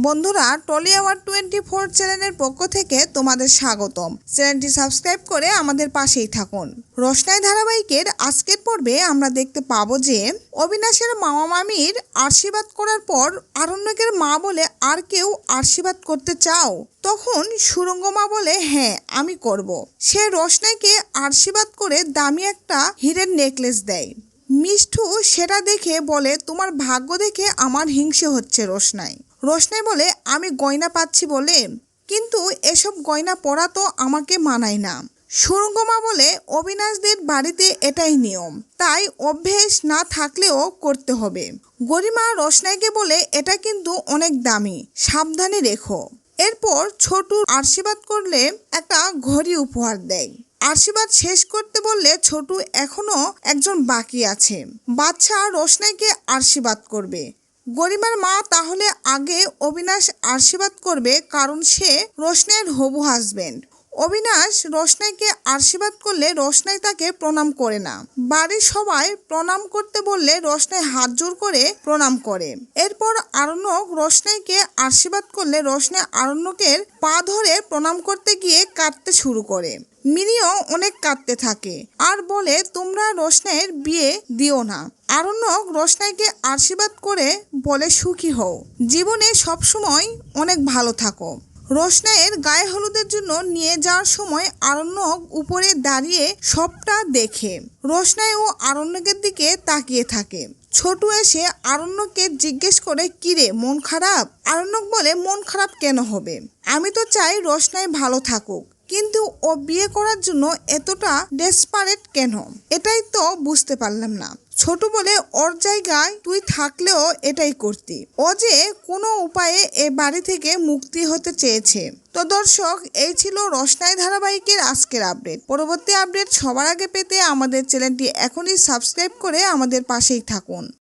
বন্ধুরা trolley hour 24 চ্যানেলের পক্ষ থেকে তোমাদের স্বাগতম। চ্যানেলটি সাবস্ক্রাইব করে আমাদের পাশেই থাকুন। রোশনাই ধারাবাহিকের আজকের পর্বে আমরা দেখতে পাবো যে অবিনাশের মামা মামির আশীর্বাদ করার পর আরণ্যকের মা বলে, আর কেউ আশীর্বাদ করতে চাও? তখন সুরঙ্গ মা বলে, হ্যাঁ আমি করব। সে রোশনাইকে আশীর্বাদ করে দামি একটা হীরের নেকলেস দেয়। মিষ্টু সেটা দেখে বলে, তোমার ভাগ্য দেখে আমার হিংসে হচ্ছে রোশনাই। রোশনাই বলে, আমি গয়না পাচ্ছি বলে, কিন্তু এসব গয়না পরা তো আমাকে মানায় না। সুরঙ্গমা বলে, অবিনাশদের বাড়িতে এটাই নিয়ম, তাই অভ্যেস না থাকলেও করতে হবে। গরিমা রোশনাইকে বলে, এটা কিন্তু অনেক দামি, সাবধানে রেখো। এরপর ছোটু আশীর্বাদ করলে একটা ঘড়ি উপহার দেয়। আশীর্বাদ শেষ করতে বললে ছোটু এখনো একজন বাকি আছে। বাচ্চা রোশনাইকে আশীর্বাদ করবে। গরিমার মা তাহলে আগে অবিনাশ আশীর্বাদ করবে, কারণ সে রোশনাইয়ের হবু হাজবেন্ড। অবিনাশ রোশনাইকে আশীর্বাদ করলে রোশনাই তাকে প্রণাম করে না। বাড়ির সবাই প্রণাম করতে বললে রোশনাই হাত জোর করে প্রণাম করে। এরপর আরণ্যক রোশনাইকে আশীর্বাদ করলে রোশনাই আরণ্যকের পা ধরে প্রণাম করতে গিয়ে কাঁদতে শুরু করে। মিনিও অনেক কাঁদতে থাকে আর বলে, তোমরা রোশনাইয়ের বিয়ে দিও না। আরণ্যক রোশনাইকে আশীর্বাদ করে বলে, সুখী হও, জীবনে সবসময় অনেক ভালো থাকো। রোশনাইয়ের গায়ে হলুদের জন্য নিয়ে যাওয়ার সময় আরণ্যক উপরে দাঁড়িয়ে সবটা দেখে। রোশনাই ও আরণ্যকের দিকে তাকিয়ে থাকে। ছোটু এসে আরণ্যককে জিজ্ঞেস করে, কিরে মন খারাপ? আরণ্যক বলে, মন খারাপ কেন হবে? আমি তো চাই রোশনাই ভালো থাকুক, কিন্তু ও বিয়ে করার জন্য এতটা ডেসপারেট কেন? এটাই তো বুঝতে পারলাম না। ছোট বলে, ওর জায়গায় তুই থাকলেও এটাই করতি। ও যে কোনো উপায়ে এ বাড়ি থেকে মুক্তি হতে চেয়েছে। তো দর্শক, এই ছিল রোশনাই ধারাবাহিকের আজকের আপডেট। পরবর্তী আপডেট সবার আগে পেতে আমাদের চ্যানেলটি এখনই সাবস্ক্রাইব করে আমাদের পাশেই থাকুন।